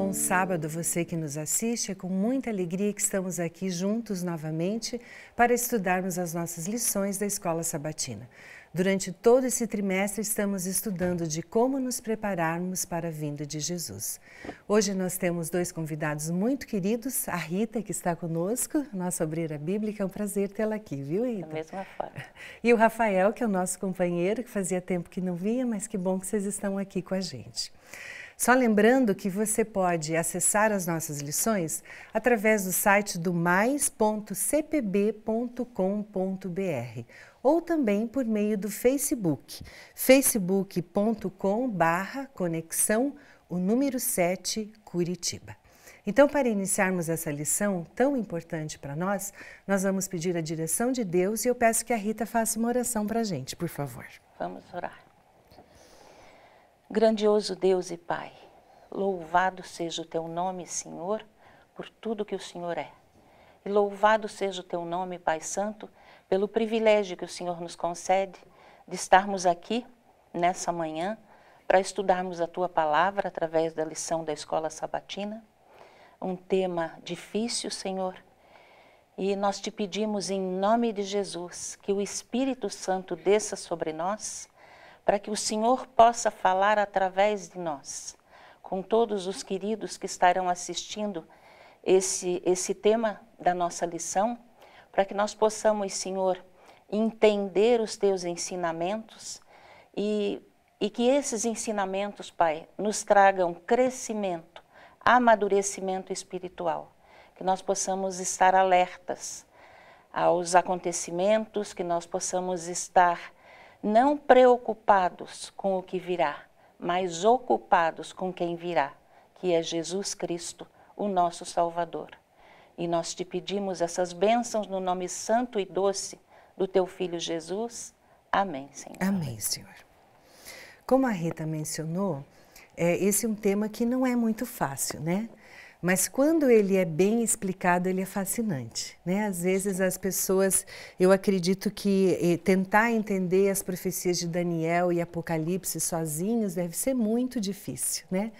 bom sábado você que nos assiste. É com muita alegria que estamos aqui juntos novamente para estudarmos as nossas lições da Escola Sabatina. Durante todo esse trimestre estamos estudando de como nos prepararmos para a vinda de Jesus. Hoje nós temos dois convidados muito queridos, a Rita, que está conosco, nossa obreira bíblica. É um prazer tê-la aqui, viu, Rita? Da mesma forma. E o Rafael, que é o nosso companheiro, que fazia tempo que não vinha, mas que bom que vocês estão aqui com a gente. Só lembrando que você pode acessar as nossas lições através do site do mais.cpb.com.br ou também por meio do Facebook, facebook.com/conexão, o número 7, Curitiba. Então, para iniciarmos essa lição tão importante para nós, nós vamos pedir a direção de Deus e eu peço que a Rita faça uma oração para a gente, por favor. Vamos orar. Grandioso Deus e Pai, louvado seja o Teu nome, Senhor, por tudo que o Senhor é. E louvado seja o Teu nome, Pai Santo, pelo privilégio que o Senhor nos concede de estarmos aqui nessa manhã para estudarmos a Tua Palavra através da lição da Escola Sabatina. Um tema difícil, Senhor, e nós te pedimos em nome de Jesus que o Espírito Santo desça sobre nós, para que o Senhor possa falar através de nós, com todos os queridos que estarão assistindo esse tema da nossa lição, para que nós possamos, Senhor, entender os Teus ensinamentos e que esses ensinamentos, Pai, nos tragam crescimento, amadurecimento espiritual, que nós possamos estar alertas aos acontecimentos, que nós possamos estar não preocupados com o que virá, mas ocupados com quem virá, que é Jesus Cristo, o nosso Salvador. E nós te pedimos essas bênçãos no nome santo e doce do Teu Filho Jesus. Amém, Senhor. Amém, Senhor. Como a Rita mencionou, esse é um tema que não é muito fácil, né? Mas quando ele é bem explicado, ele é fascinante, né? Às vezes as pessoas, eu acredito que tentar entender as profecias de Daniel e Apocalipse sozinhos deve ser muito difícil, né?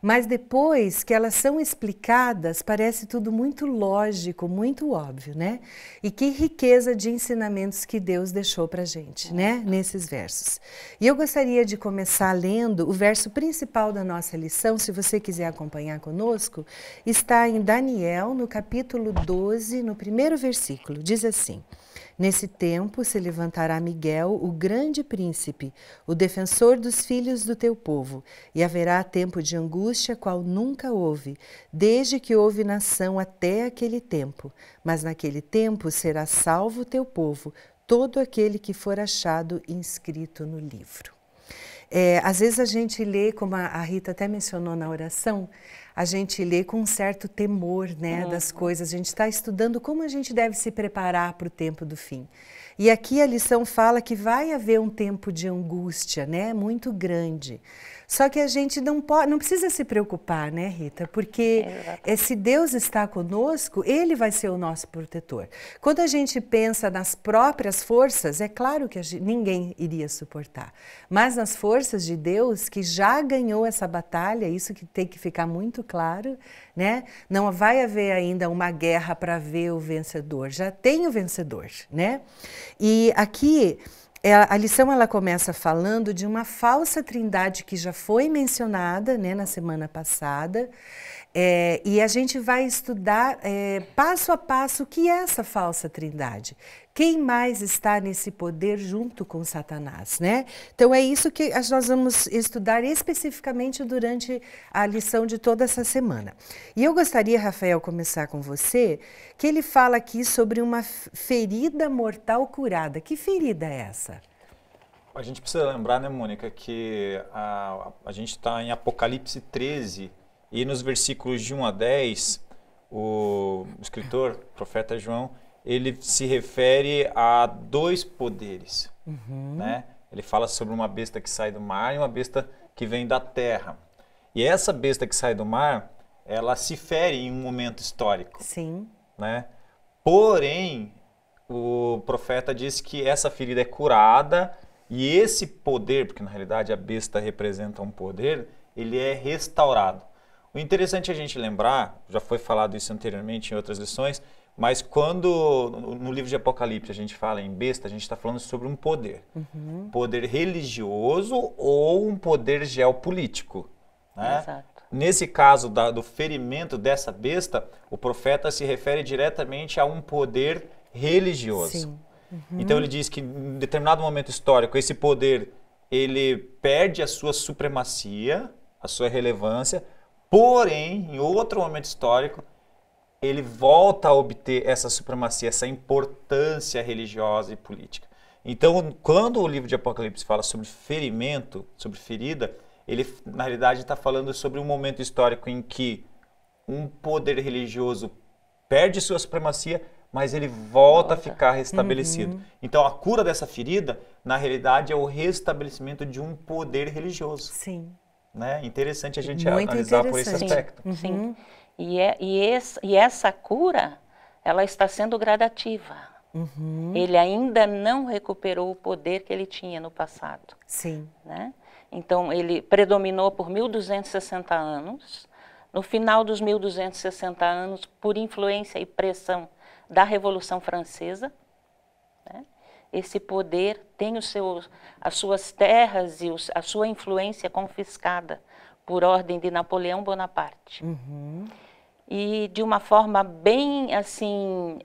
Mas depois que elas são explicadas, parece tudo muito lógico, muito óbvio, né? E que riqueza de ensinamentos que Deus deixou pra gente, né? Nesses versos. E eu gostaria de começar lendo o verso principal da nossa lição, se você quiser acompanhar conosco. Está em Daniel, no capítulo 12, no primeiro versículo. Diz assim: Nesse tempo se levantará Miguel, o grande príncipe, o defensor dos filhos do teu povo, e haverá tempo de angústia qual nunca houve, desde que houve nação até aquele tempo. Mas naquele tempo será salvo o teu povo, todo aquele que for achado inscrito no livro. Às vezes a gente lê, como a Rita até mencionou na oração, a gente lê com um certo temor, né, das coisas. A gente está estudando como a gente deve se preparar para o tempo do fim. E aqui a lição fala que vai haver um tempo de angústia, né, muito grande. Só que a gente não precisa se preocupar, né, Rita? Porque se Deus está conosco, Ele vai ser o nosso protetor. Quando a gente pensa nas próprias forças, é claro que ninguém iria suportar. Mas nas forças de Deus, que já ganhou essa batalha, isso que tem que ficar muito claro, né? Não vai haver ainda uma guerra para ver o vencedor. Já tem o vencedor, né? E aqui a lição ela começa falando de uma falsa trindade que já foi mencionada, né, na semana passada, e a gente vai estudar passo a passo o que é essa falsa trindade. Quem mais está nesse poder junto com Satanás, né? Então é isso que nós vamos estudar especificamente durante a lição de toda essa semana. E eu gostaria, Rafael, começar com você, que ele fala aqui sobre uma ferida mortal curada. Que ferida é essa? A gente precisa lembrar, né, Mônica, que a gente está em Apocalipse 13 e nos versículos de 1 a 10, o escritor, o profeta João, ele se refere a dois poderes, né? Ele fala sobre uma besta que sai do mar e uma besta que vem da terra. E essa besta que sai do mar, ela se fere em um momento histórico. Sim. Né? Porém, o profeta diz que essa ferida é curada e esse poder, porque na realidade a besta representa um poder, ele é restaurado. O interessante é a gente lembrar, já foi falado isso anteriormente em outras lições, mas quando no livro de Apocalipse a gente fala em besta, a gente está falando sobre um poder. Poder religioso ou um poder geopolítico. Né? Exato. Nesse caso do ferimento dessa besta, o profeta se refere diretamente a um poder religioso. Sim. Então ele diz que em determinado momento histórico, esse poder ele perde a sua supremacia, a sua relevância, porém, em outro momento histórico, ele volta a obter essa supremacia, essa importância religiosa e política. Então, quando o livro de Apocalipse fala sobre ferimento, sobre ferida, ele, na realidade, está falando sobre um momento histórico em que um poder religioso perde sua supremacia, mas ele volta a ficar restabelecido. Então, a cura dessa ferida, na realidade, é o restabelecimento de um poder religioso. Sim. Né? Interessante a gente Muito analisar por esse interessante. aspecto. Sim. E essa cura, ela está sendo gradativa. Ele ainda não recuperou o poder que ele tinha no passado. Sim. Né? Então, ele predominou por 1260 anos. No final dos 1260 anos, por influência e pressão da Revolução Francesa, né? Esse poder tem as suas terras e a sua influência confiscada por ordem de Napoleão Bonaparte. E de uma forma bem assim,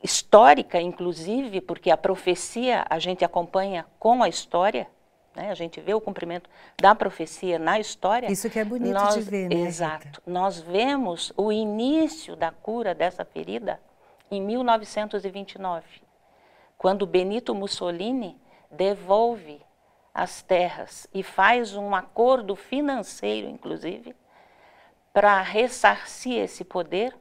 histórica, inclusive, porque a profecia a gente acompanha com a história, né? A gente vê o cumprimento da profecia na história. Isso que é bonito de ver, né, Exato. Rita? Nós vemos o início da cura dessa ferida em 1929, quando Benito Mussolini devolve as terras e faz um acordo financeiro, inclusive, para ressarcir esse poder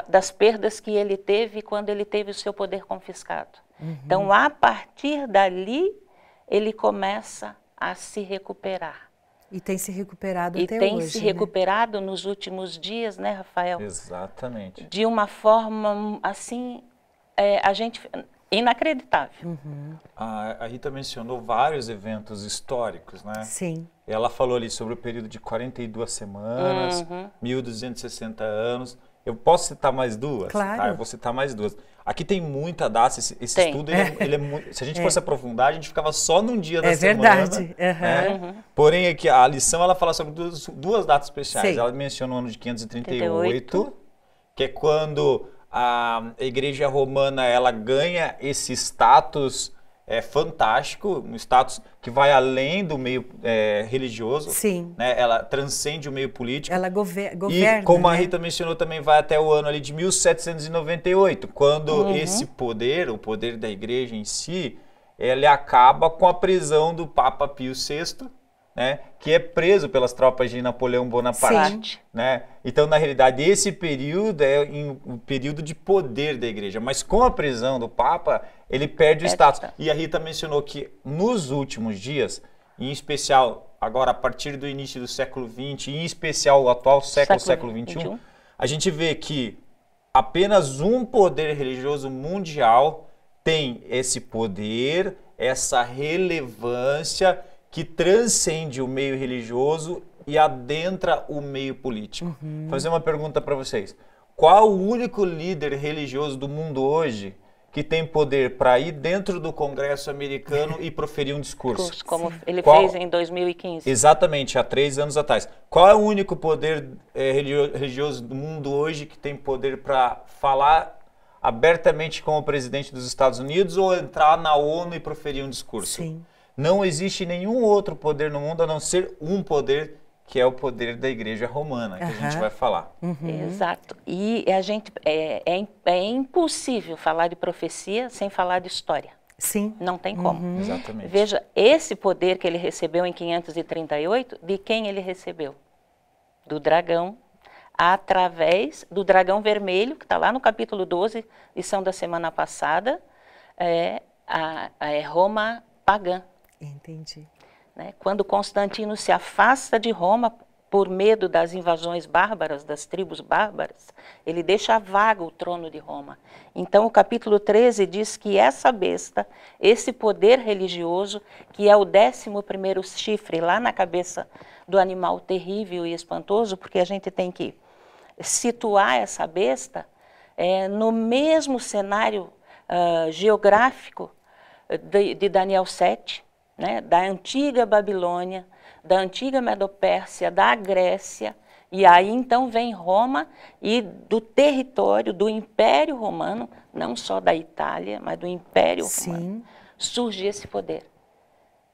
das perdas que ele teve quando ele teve o seu poder confiscado. Então, a partir dali, ele começa a se recuperar. E tem se recuperado E até tem hoje, se né? recuperado nos últimos dias, né, Rafael? Exatamente. De uma forma, assim, inacreditável. A Rita mencionou vários eventos históricos, né? Sim. Ela falou ali sobre o período de 42 semanas, 1260 anos. Eu posso citar mais duas? Claro. Tá, eu vou citar mais duas. Aqui tem muita data, esse Tem. estudo, ele é muito, se a gente fosse aprofundar, a gente ficava só num dia da É semana. verdade. Né? Porém, aqui, a lição ela fala sobre duas datas especiais. Sei. Ela menciona o ano de 538, que é quando a Igreja Romana ela ganha esse status fantástico, um status que vai além do meio religioso. Sim. Né? Ela transcende o meio político. Ela governa, E como a né? Rita mencionou também, vai até o ano ali de 1798, quando esse poder, o poder da igreja em si, ele acaba com a prisão do Papa Pio VI, né, que é preso pelas tropas de Napoleão Bonaparte. Né? Então, na realidade, esse período é um período de poder da igreja, mas com a prisão do Papa, ele perde o status. E a Rita mencionou que nos últimos dias, em especial agora a partir do início do século XX, em especial o atual século XXI, a gente vê que apenas um poder religioso mundial tem esse poder, essa relevância que transcende o meio religioso e adentra o meio político. Vou fazer uma pergunta para vocês. Qual o único líder religioso do mundo hoje que tem poder para ir dentro do Congresso americano e proferir um discurso? Como ele fez em 2015. Exatamente, há 3 anos atrás. Qual é o único poder religioso do mundo hoje que tem poder para falar abertamente com o presidente dos Estados Unidos ou entrar na ONU e proferir um discurso? Sim. Não existe nenhum outro poder no mundo a não ser um poder, que é o poder da Igreja Romana, que a gente vai falar. Exato. E a gente é impossível falar de profecia sem falar de história. Sim. Não tem como. Exatamente. Veja, esse poder que ele recebeu em 538, de quem ele recebeu? Do dragão, através do dragão vermelho, que está lá no capítulo 12, lição da semana passada, é Roma pagã. Entendi. Né? Quando Constantino se afasta de Roma por medo das invasões bárbaras, das tribos bárbaras, ele deixa vago o trono de Roma. Então o capítulo 13 diz que essa besta, esse poder religioso, que é o 11º chifre lá na cabeça do animal terrível e espantoso, porque a gente tem que situar essa besta no mesmo cenário geográfico de Daniel 7, né, da antiga Babilônia, da antiga Medopérsia, da Grécia, e aí então vem Roma e do território do Império Romano, não só da Itália, mas do Império Romano, surge esse poder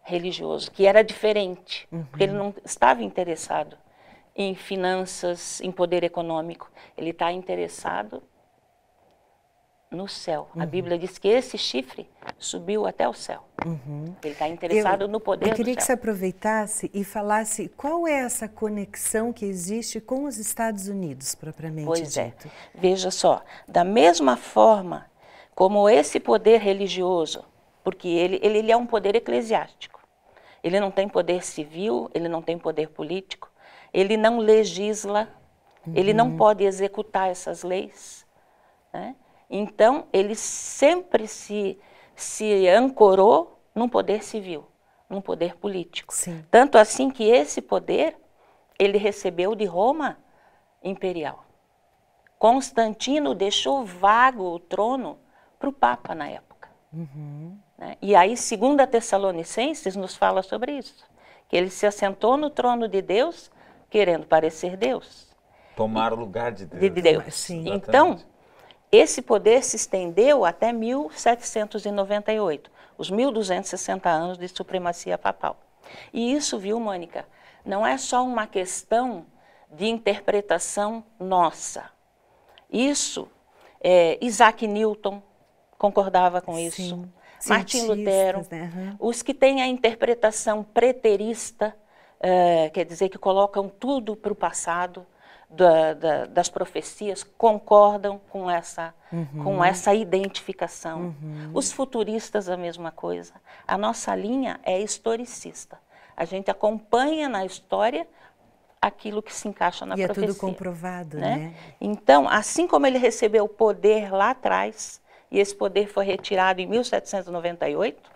religioso, que era diferente, porque ele não estava interessado em finanças, em poder econômico, ele está interessado no céu. A Bíblia diz que esse chifre subiu até o céu. Ele está interessado no poder do céu. Eu queria que você aproveitasse e falasse qual é essa conexão que existe com os Estados Unidos, propriamente dito. Veja só, da mesma forma como esse poder religioso, porque ele é um poder eclesiástico, ele não tem poder civil, ele não tem poder político, ele não legisla, ele não pode executar essas leis, né? Então, ele sempre se ancorou num poder civil, num poder político. Sim. Tanto assim que esse poder, ele recebeu de Roma imperial. Constantino deixou vago o trono para o Papa na época. Né? E aí, 2 Tessalonicenses nos fala sobre isso, que ele se assentou no trono de Deus, querendo parecer Deus. Tomar o lugar de Deus. De Deus. Sim. Então, esse poder se estendeu até 1798, os 1260 anos de supremacia papal. E isso, viu, Mônica, não é só uma questão de interpretação nossa. Isso, Isaac Newton concordava com isso, Martim Lutero, né? Os que têm a interpretação preterista, quer dizer que colocam tudo para o passado, das profecias, concordam com essa identificação. Os futuristas, a mesma coisa. A nossa linha é historicista. A gente acompanha na história aquilo que se encaixa na profecia. E é tudo comprovado, né? Então, assim como ele recebeu poder lá atrás, e esse poder foi retirado em 1798,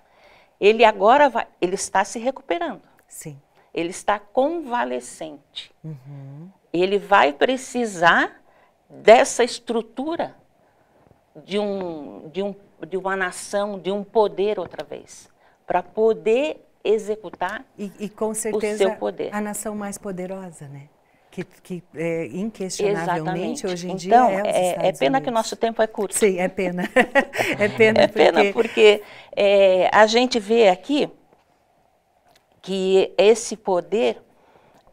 ele agora ele está se recuperando. Sim. Ele está convalescente. Ele vai precisar dessa estrutura de uma nação, de um poder outra vez, para poder executar e com certeza o seu poder. A nação mais poderosa, né? Que inquestionavelmente Exatamente. hoje em então, dia é os Estados Unidos. Pena que o nosso tempo é curto. Sim, é pena. É pena porque a gente vê aqui que esse poder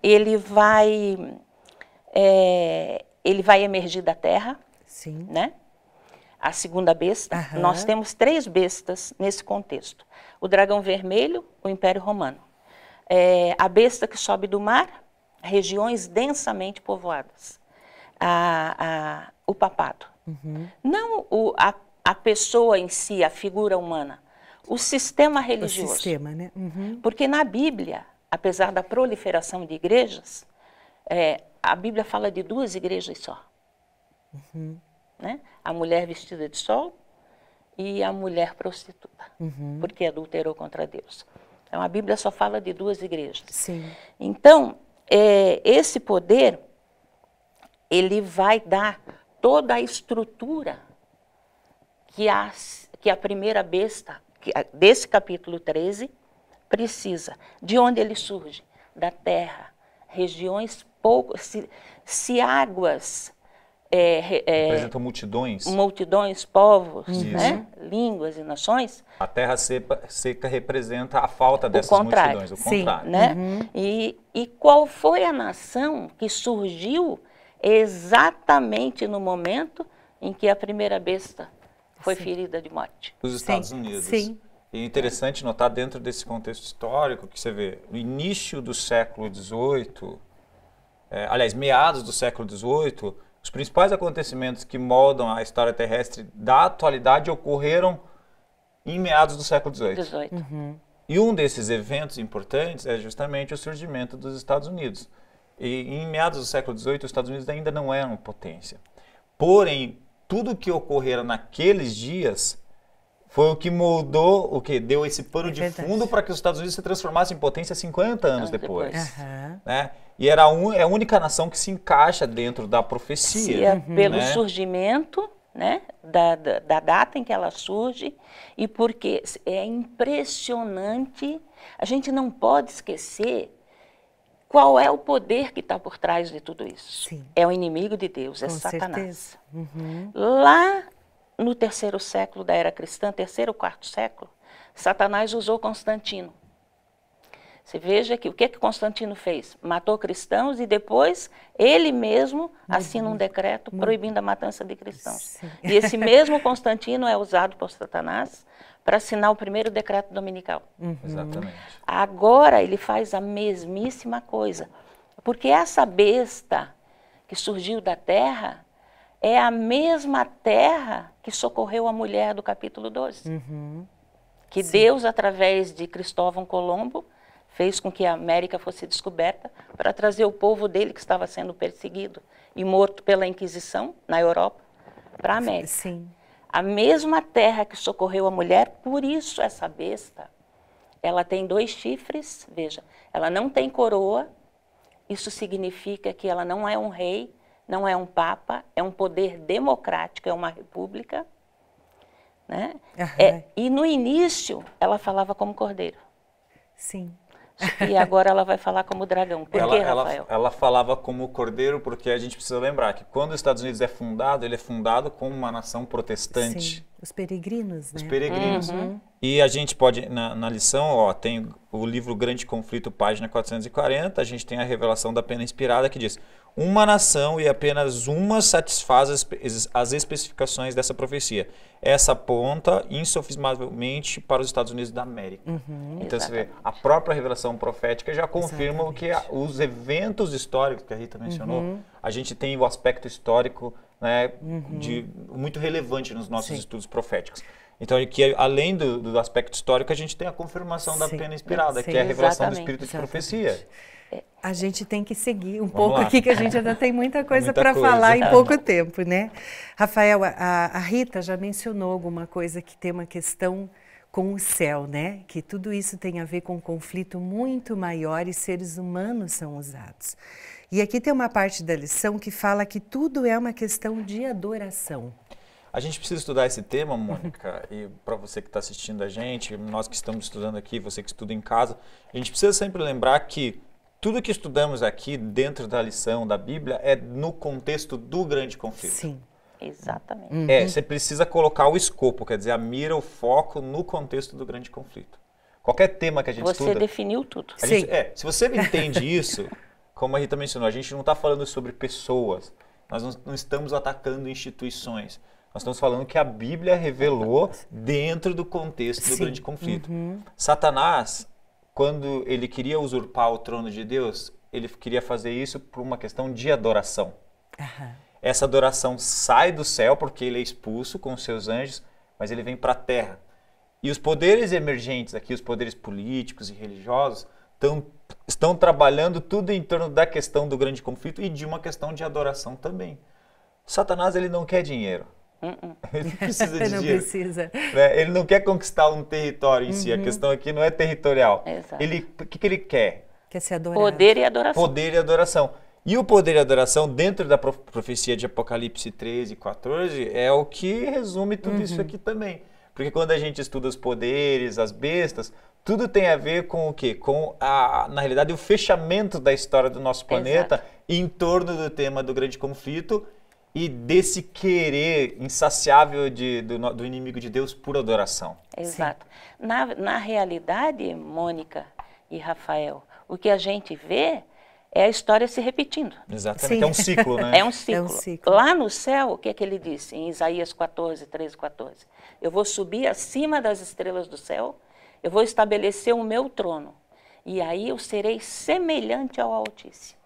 ele vai emergir da terra, sim, né? A segunda besta. Nós temos 3 bestas nesse contexto. O dragão vermelho, o Império Romano. A besta que sobe do mar, regiões densamente povoadas. O papado. Não a pessoa em si, a figura humana. O sistema religioso. O sistema, né? Porque na Bíblia, apesar da proliferação de igrejas, a Bíblia fala de 2 igrejas só. Né? A mulher vestida de sol e a mulher prostituta, porque adulterou contra Deus. Então, a Bíblia só fala de 2 igrejas. Sim. Então, esse poder, ele vai dar toda a estrutura que a primeira besta, desse capítulo 13, precisa. De onde ele surge? Da terra, regiões poucas, se águas representam multidões. Multidões, povos, né? Línguas e nações. A terra seca representa a falta dessas multidões, o contrário. Né? E qual foi a nação que surgiu exatamente no momento em que a primeira besta foi ferida de morte? Os Estados Unidos. Sim. E é interessante notar dentro desse contexto histórico que você vê no início do século XVIII, aliás, meados do século XVIII, os principais acontecimentos que moldam a história terrestre da atualidade ocorreram em meados do século XVIII. E um desses eventos importantes é justamente o surgimento dos Estados Unidos. E em meados do século XVIII, os Estados Unidos ainda não eram potência. Porém, tudo que ocorrera naqueles dias foi o que moldou, o que deu esse pano de fundo para que os Estados Unidos se transformassem em potência 50 anos depois. Né? E era é a única nação que se encaixa dentro da profecia. Pelo surgimento, né, da data em que ela surge, e porque é impressionante, a gente não pode esquecer qual é o poder que está por trás de tudo isso. Sim. É o inimigo de Deus, é Satanás. Lá no 3º século da era cristã, 3º ou 4º século, Satanás usou Constantino. Você veja que o que Constantino fez? Matou cristãos e depois ele mesmo assina um decreto proibindo a matança de cristãos. Sim. E esse mesmo Constantino é usado por Satanás para assinar o 1º decreto dominical. Exatamente. Agora ele faz a mesmíssima coisa, porque essa besta que surgiu da terra é a mesma terra que socorreu a mulher do capítulo 12. Que Deus, através de Cristóvão Colombo, fez com que a América fosse descoberta para trazer o povo dele que estava sendo perseguido e morto pela Inquisição na Europa para a América. Sim. A mesma terra que socorreu a mulher, por isso essa besta, ela tem 2 chifres, veja, ela não tem coroa, isso significa que ela não é um rei, não é um papa, é um poder democrático, é uma república, né? E no início ela falava como cordeiro. Sim. E agora ela vai falar como dragão. Por quê, Rafael? Ela falava como cordeiro porque a gente precisa lembrar que quando os Estados Unidos é fundado, ele é fundado como uma nação protestante. Sim. Os peregrinos, né? Os peregrinos. E a gente pode, na lição, ó, tem o livro Grande Conflito, página 440, a gente tem a revelação da pena inspirada que diz: uma nação e apenas uma satisfaz as especificações dessa profecia. Essa aponta insofismavelmente para os Estados Unidos da América. Então você vê, a própria revelação profética já confirma o que os eventos históricos que a Rita mencionou. A gente tem o aspecto histórico, né, muito relevante nos nossos estudos proféticos. Então, que além do aspecto histórico, a gente tem a confirmação da pena inspirada, que é a revelação do Espírito de profecia. A gente tem que seguir um pouco aqui, que a gente ainda tem muita coisa para falar em pouco tempo, né? Rafael, a Rita já mencionou alguma coisa que tem uma questão com o céu, né? Que tudo isso tem a ver com um conflito muito maior e seres humanos são usados. E aqui tem uma parte da lição que fala que tudo é uma questão de adoração. A gente precisa estudar esse tema, Mônica, e para você que está assistindo a gente, nós que estamos estudando aqui, você que estuda em casa, a gente precisa sempre lembrar que tudo que estudamos aqui dentro da lição da Bíblia é no contexto do grande conflito. Sim. Exatamente. Você precisa colocar o escopo, quer dizer, a mira, o foco no contexto do grande conflito. Qualquer tema que a gente estuda... Você definiu tudo. Se você entende isso, como a Rita mencionou, a gente não está falando sobre pessoas, nós não estamos atacando instituições. Nós estamos falando que a Bíblia revelou dentro do contexto do grande conflito. Satanás, quando ele queria usurpar o trono de Deus, ele queria fazer isso por uma questão de adoração. Essa adoração sai do céu porque ele é expulso com os seus anjos, mas ele vem para a terra. E os poderes emergentes aqui, os poderes políticos e religiosos, estão trabalhando tudo em torno da questão do grande conflito e de uma questão de adoração também. Satanás, ele não quer dinheiro. Ele não precisa de dinheiro. Precisa. Ele não quer conquistar um território em si. A questão aqui não é territorial. O que ele quer? Quer ser adorado. Poder e adoração. Poder e adoração. E o poder e adoração dentro da profecia de Apocalipse 13 e 14 é o que resume tudo isso aqui também. Porque quando a gente estuda os poderes, as bestas, tudo tem a ver com o quê? Na realidade, o fechamento da história do nosso planeta em torno do tema do grande conflito e desse querer insaciável do inimigo de Deus por adoração. Exato. Na realidade, Mônica e Rafael, o que a gente vê é a história se repetindo. Exatamente, Sim. é um ciclo, né? É um ciclo. Lá no céu, o que é que ele disse em Isaías 14, 13, 14? Eu vou subir acima das estrelas do céu, eu vou estabelecer o meu trono, e aí eu serei semelhante ao Altíssimo.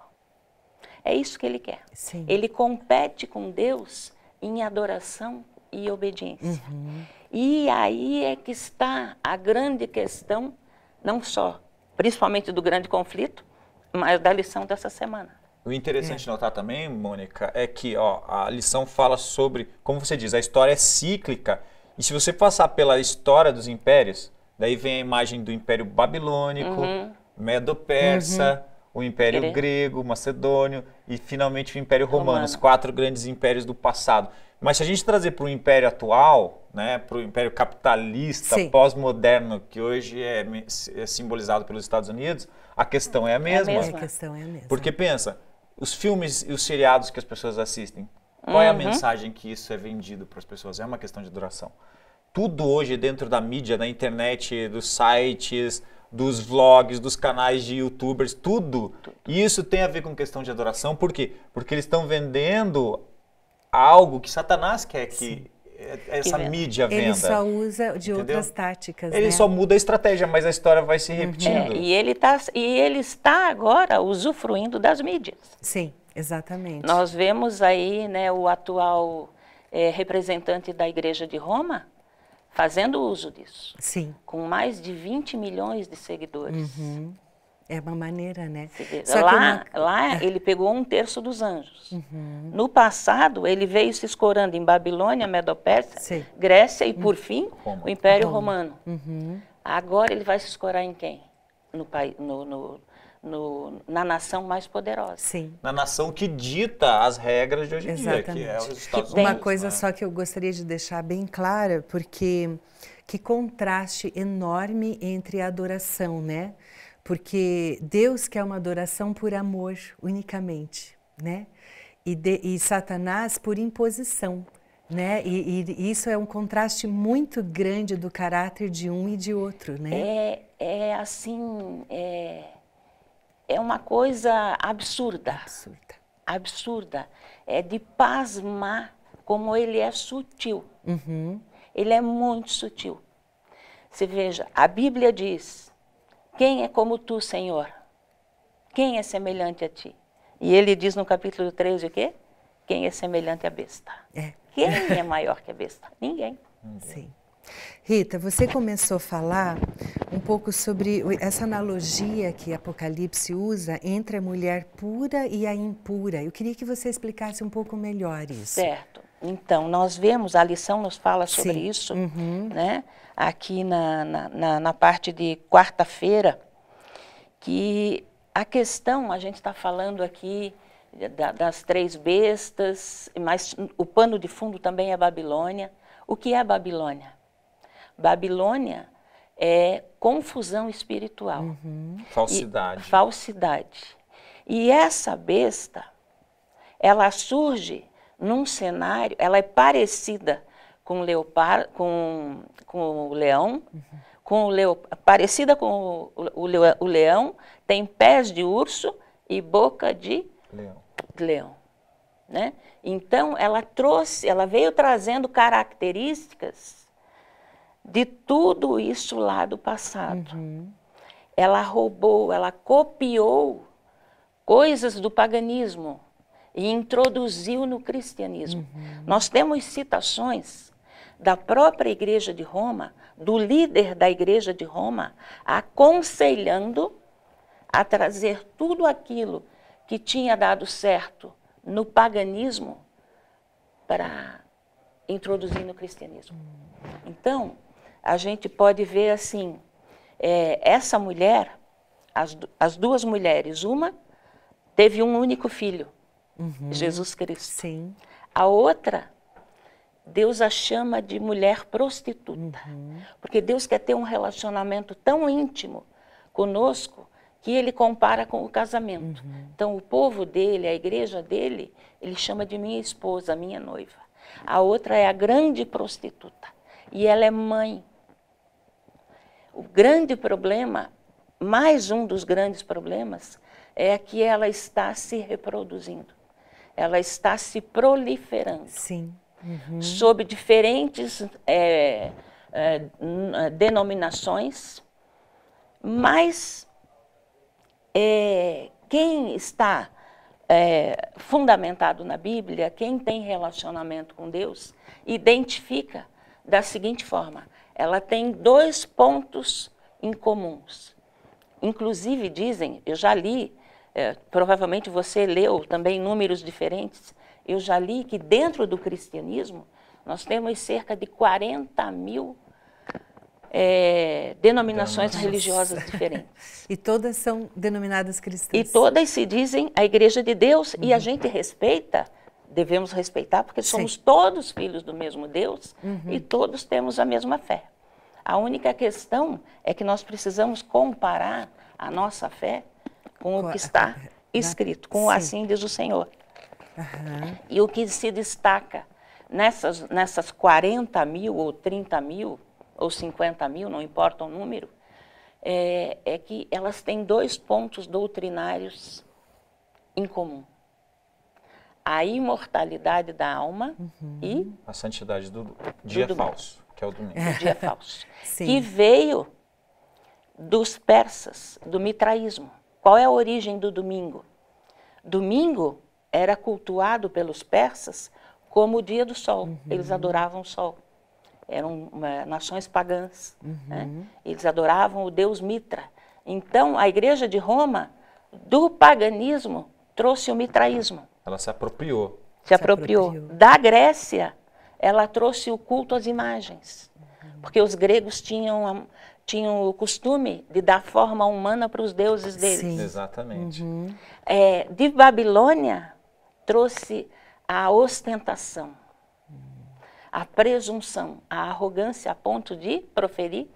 É isso que ele quer. Sim. Ele compete com Deus em adoração e obediência. E aí é que está a grande questão, não só, principalmente do grande conflito, mas da lição dessa semana. O interessante de notar também, Mônica, é que a lição fala sobre, como você diz, a história é cíclica. E se você passar pela história dos impérios, daí vem a imagem do Império Babilônico, Medo-Persa, o Império Grego, Macedônio e finalmente o Império Romano, os 4 grandes impérios do passado. Mas se a gente trazer para o Império atual, né, para o Império capitalista, pós-moderno, que hoje é simbolizado pelos Estados Unidos, a questão é a mesma. A questão é a mesma. Porque pensa, os filmes e os seriados que as pessoas assistem, qual é a mensagem que isso é vendido para as pessoas? É uma questão de adoração. Tudo hoje dentro da mídia, da internet, dos sites, dos vlogs, dos canais de youtubers, tudo. E isso tem a ver com questão de adoração. Por quê? Porque eles estão vendendo algo que Satanás quer que essa mídia venda. Ele só usa de outras táticas. Ele só muda a estratégia, mas a história vai se repetindo. E ele está agora usufruindo das mídias. Sim, exatamente. Nós vemos aí, né, o atual representante da Igreja de Roma fazendo uso disso. Sim. Com mais de 20 milhões de seguidores. É uma maneira, né? Lá ele pegou 1/3 dos anjos. No passado, ele veio se escorando em Babilônia, Medo-Pérsia, Grécia e, por fim, o Império Romano. Agora ele vai se escorar em quem? Na nação mais poderosa. Sim. Na nação que dita as regras de hoje em dia, que é os Estados Unidos. Uma coisa só que eu gostaria de deixar bem clara, porque que contraste enorme entre a adoração, né? Porque Deus quer uma adoração por amor, unicamente, né? E Satanás por imposição, né? E isso é um contraste muito grande do caráter de um e de outro, né? É uma coisa absurda. Absurda. É de pasmar como ele é sutil. Ele é muito sutil. Você veja, a Bíblia diz: quem é como tu, Senhor? Quem é semelhante a ti? E ele diz no capítulo 13 o quê? Quem é semelhante à besta? Quem é maior que a besta? Ninguém. Sim. Rita, você começou a falar um pouco sobre essa analogia que Apocalipse usa entre a mulher pura e a impura. Eu queria que você explicasse um pouco melhor isso. Certo. Então, nós vemos, a lição nos fala sobre isso, né? Aqui na parte de quarta-feira, que a questão, a gente está falando aqui das 3 bestas, mas o pano de fundo também é Babilônia. O que é Babilônia? Babilônia é confusão espiritual. Falsidade. Falsidade. E essa besta, ela surge num cenário, ela é parecida com o leopardo, com o leão, parecida com o leão, tem pés de urso e boca de leão, né? Então ela veio trazendo características de tudo isso lá do passado. Ela roubou, ela copiou coisas do paganismo e introduziu no cristianismo. Nós temos citações da própria Igreja de Roma, do líder da Igreja de Roma, aconselhando a trazer tudo aquilo que tinha dado certo no paganismo para introduzir no cristianismo. Então, a gente pode ver assim, essa mulher, as 2 mulheres, uma teve um único filho, Jesus Cristo. Sim. A outra, Deus a chama de mulher prostituta, porque Deus quer ter um relacionamento tão íntimo conosco que ele compara com o casamento. Então, o povo dele, a igreja dele, ele chama de minha esposa, minha noiva. A outra é a grande prostituta, e ela é mãe. O grande problema, mais um dos grandes problemas, é que ela está se reproduzindo. Ela está se proliferando. Sim. Sob diferentes denominações, mas quem está fundamentado na Bíblia, quem tem relacionamento com Deus, identifica da seguinte forma: ela tem 2 pontos incomuns. Inclusive dizem, eu já li provavelmente você leu também números diferentes. Eu já li que dentro do cristianismo nós temos cerca de 40 mil denominações religiosas diferentes. E todas são denominadas cristãs. E todas se dizem a Igreja de Deus, e a gente respeita, devemos respeitar, porque somos todos filhos do mesmo Deus e todos temos a mesma fé. A única questão é que nós precisamos comparar a nossa fé com o que está escrito, com assim diz o Senhor. E o que se destaca nessas 40 mil ou 30 mil ou 50 mil, não importa o número, é que elas têm 2 pontos doutrinários em comum. A imortalidade da alma e a santidade do dia falso, que é o domingo. O dia falso. Que veio dos persas, do mitraísmo. Qual é a origem do domingo? Domingo era cultuado pelos persas como o dia do sol. Eles adoravam o sol. Eram nações pagãs. Né? Eles adoravam o deus Mitra. Então, a Igreja de Roma, do paganismo, trouxe o mitraísmo. Ela se apropriou. Se apropriou. Da Grécia, ela trouxe o culto às imagens. Porque os gregos tinham o costume de dar forma humana para os deuses deles. Sim. Exatamente. De Babilônia, trouxe a ostentação, a presunção, a arrogância a ponto de proferir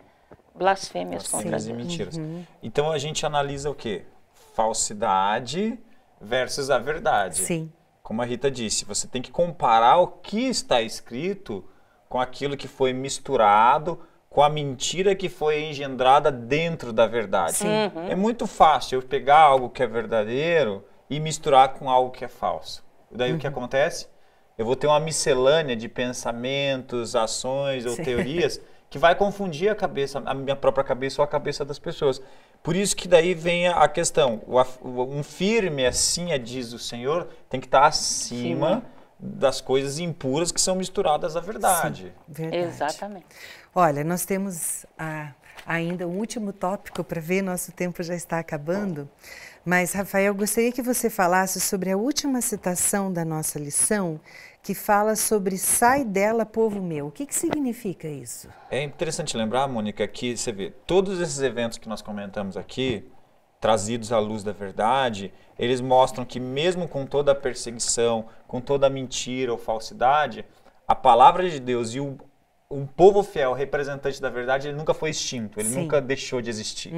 blasfêmias contra Deus. E mentiras. Então a gente analisa o quê? Falsidade versus a verdade. Sim. Como a Rita disse, você tem que comparar o que está escrito com aquilo que foi misturado, com a mentira que foi engendrada dentro da verdade. Sim. É muito fácil eu pegar algo que é verdadeiro e misturar com algo que é falso. Daí o que acontece? Eu vou ter uma miscelânea de pensamentos, ações ou teorias que vai confundir a minha própria cabeça ou a cabeça das pessoas. Por isso que daí vem a questão, um firme assim, diz o Senhor, tem que estar acima das coisas impuras que são misturadas à verdade. Sim, verdade. Exatamente. Olha, nós temos ainda um último tópico para ver, nosso tempo já está acabando. Mas, Rafael, gostaria que você falasse sobre a última citação da nossa lição, que fala sobre sai dela, povo meu. O que significa isso? É interessante lembrar, Mônica, que você vê, todos esses eventos que nós comentamos aqui, trazidos à luz da verdade, eles mostram que mesmo com toda a perseguição, com toda a mentira ou falsidade, a palavra de Deus e um povo fiel, representante da verdade, ele nunca foi extinto, ele nunca deixou de existir.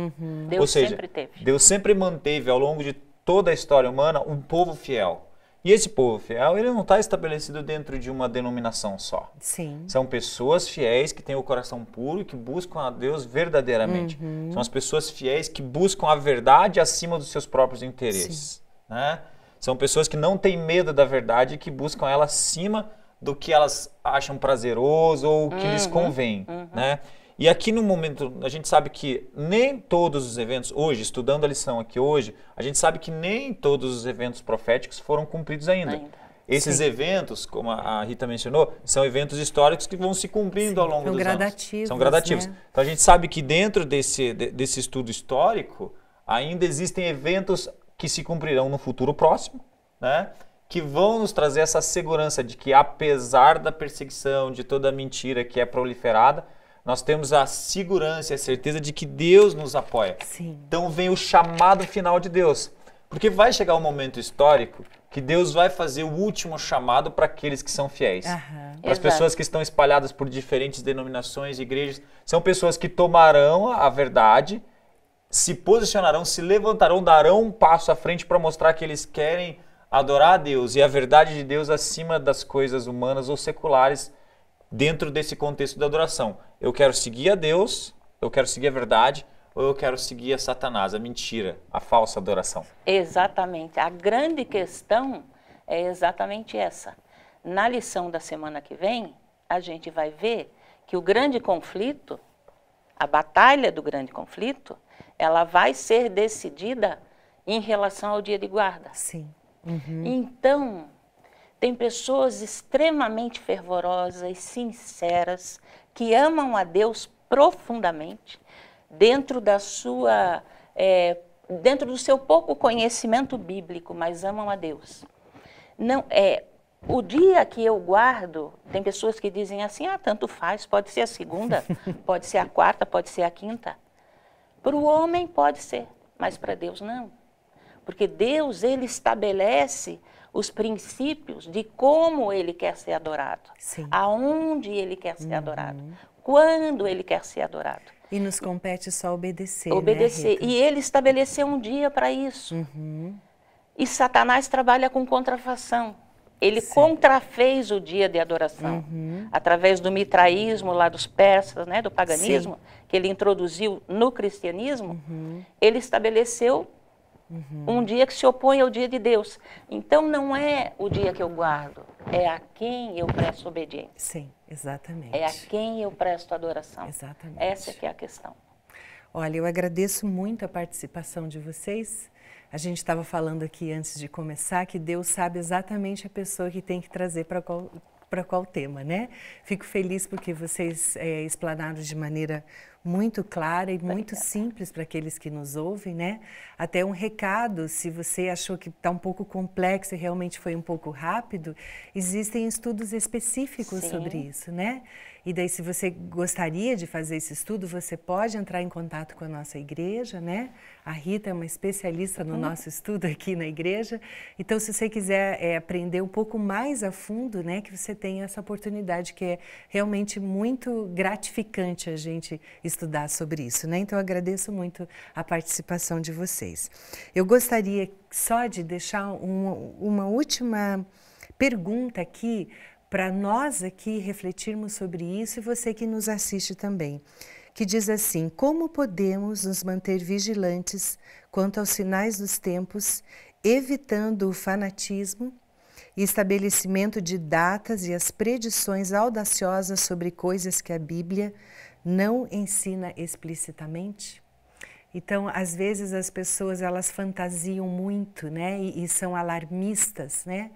Deus sempre teve. Deus sempre manteve ao longo de toda a história humana um povo fiel. E esse povo fiel, ele não está estabelecido dentro de uma denominação só. Sim. São pessoas fiéis que têm o coração puro e que buscam a Deus verdadeiramente. São as pessoas fiéis que buscam a verdade acima dos seus próprios interesses. Né? São pessoas que não têm medo da verdade e que buscam ela acima do que elas acham prazeroso ou que lhes convém, né? E aqui no momento, a gente sabe que nem todos os eventos, hoje, estudando a lição aqui hoje, a gente sabe que nem todos os eventos proféticos foram cumpridos ainda. Esses eventos, como a Rita mencionou, são eventos históricos que vão se cumprindo ao longo dos anos. São gradativos. Né? Então a gente sabe que dentro desse estudo histórico, ainda existem eventos que se cumprirão no futuro próximo, né? Que vão nos trazer essa segurança de que, apesar da perseguição, de toda a mentira que é proliferada, nós temos a segurança e a certeza de que Deus nos apoia. Sim. Então vem o chamado final de Deus. Porque vai chegar um momento histórico que Deus vai fazer o último chamado para aqueles que são fiéis. Para as pessoas que estão espalhadas por diferentes denominações e igrejas. São pessoas que tomarão a verdade, se posicionarão, se levantarão, darão um passo à frente para mostrar que eles querem adorar a Deus e a verdade de Deus acima das coisas humanas ou seculares dentro desse contexto da adoração. Eu quero seguir a Deus, eu quero seguir a verdade, ou eu quero seguir a Satanás, a mentira, a falsa adoração. Exatamente. A grande questão é exatamente essa. Na lição da semana que vem, a gente vai ver que o grande conflito, a batalha do grande conflito, ela vai ser decidida em relação ao dia de guarda. Sim. Então, tem pessoas extremamente fervorosas, sinceras, que amam a Deus profundamente, dentro da sua dentro do seu pouco conhecimento bíblico, mas amam a Deus. Não o dia que eu guardo, tem pessoas que dizem assim, tanto faz, pode ser a segunda, pode ser a quarta, pode ser a quinta. Para o homem pode ser, mas para Deus não. Porque Deus, ele estabelece os princípios de como ele quer ser adorado. Sim. Aonde ele quer ser adorado. Quando ele quer ser adorado. E nos compete só obedecer, Obedecer. Né, e ele estabeleceu um dia para isso. E Satanás trabalha com contrafação. Ele contrafez o dia de adoração. Através do mitraísmo lá dos persas, né, do paganismo, que ele introduziu no cristianismo, ele estabeleceu um dia que se opõe ao dia de Deus. Então não é o dia que eu guardo, é a quem eu presto obediência. Sim, exatamente. É a quem eu presto adoração. Exatamente. Essa que é a questão. Olha, eu agradeço muito a participação de vocês. A gente estava falando aqui antes de começar que Deus sabe exatamente a pessoa que tem que trazer para qual tema, né? Fico feliz porque vocês explanaram de maneira muito clara e muito simples para aqueles que nos ouvem, né? Até um recado, se você achou que está um pouco complexo e realmente foi um pouco rápido, existem estudos específicos sobre isso, né? E daí, se você gostaria de fazer esse estudo, você pode entrar em contato com a nossa igreja, né? A Rita é uma especialista no nosso estudo aqui na igreja. Então, se você quiser aprender um pouco mais a fundo, né? Que você tenha essa oportunidade, que é realmente muito gratificante a gente estudar sobre isso, né? Então, eu agradeço muito a participação de vocês. Eu gostaria só de deixar uma última pergunta aqui, para nós aqui refletirmos sobre isso e você que nos assiste também, que diz assim: como podemos nos manter vigilantes quanto aos sinais dos tempos, evitando o fanatismo e estabelecimento de datas e as predições audaciosas sobre coisas que a Bíblia não ensina explicitamente? Então, às vezes as pessoas elas fantasiam muito, né, e são alarmistas, né?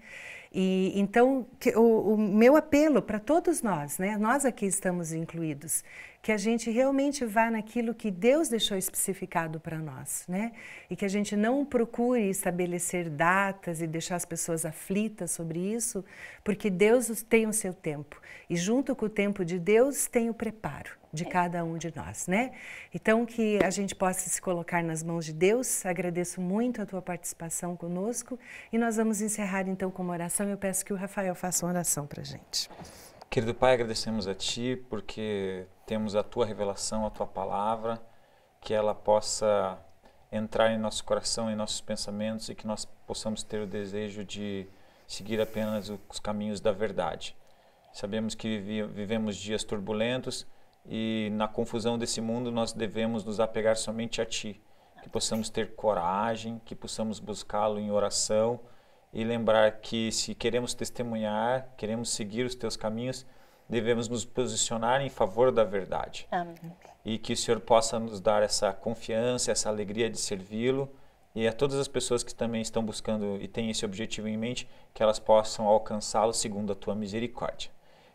E então o meu apelo para todos nós, né, nós aqui estamos incluídos, que a gente realmente vá naquilo que Deus deixou especificado para nós, né? E que a gente não procure estabelecer datas e deixar as pessoas aflitas sobre isso, porque Deus tem o seu tempo. E junto com o tempo de Deus tem o preparo de cada um de nós, né? Então, que a gente possa se colocar nas mãos de Deus. Agradeço muito a tua participação conosco e nós vamos encerrar então com uma oração. Eu peço que o Rafael faça uma oração para a gente. Querido Pai, agradecemos a Ti porque temos a Tua revelação, a Tua palavra, que ela possa entrar em nosso coração, em nossos pensamentos e que nós possamos ter o desejo de seguir apenas os caminhos da verdade. Sabemos que vivemos dias turbulentos e na confusão desse mundo nós devemos nos apegar somente a Ti, que possamos ter coragem, que possamos buscá-lo em oração e lembrar que se queremos testemunhar, queremos seguir os Teus caminhos, devemos nos posicionar em favor da verdade. Amém. E que o Senhor possa nos dar essa confiança, essa alegria de servi-lo e a todas as pessoas que também estão buscando e têm esse objetivo em mente, que elas possam alcançá-lo segundo a Tua misericórdia.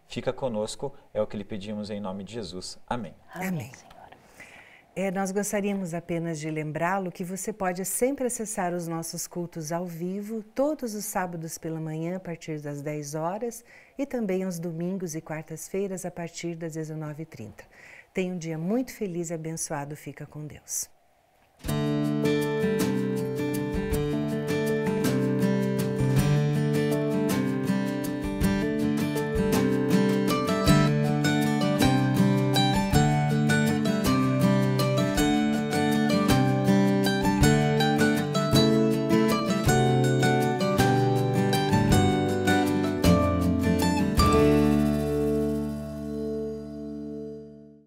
Fica conosco, é o que lhe pedimos em nome de Jesus. Amém. Amém. Nós gostaríamos apenas de lembrá-lo que você pode sempre acessar os nossos cultos ao vivo, todos os sábados pela manhã, a partir das 10 horas, e também aos domingos e quartas-feiras, a partir das 19h30. Tenha um dia muito feliz e abençoado. Fica com Deus.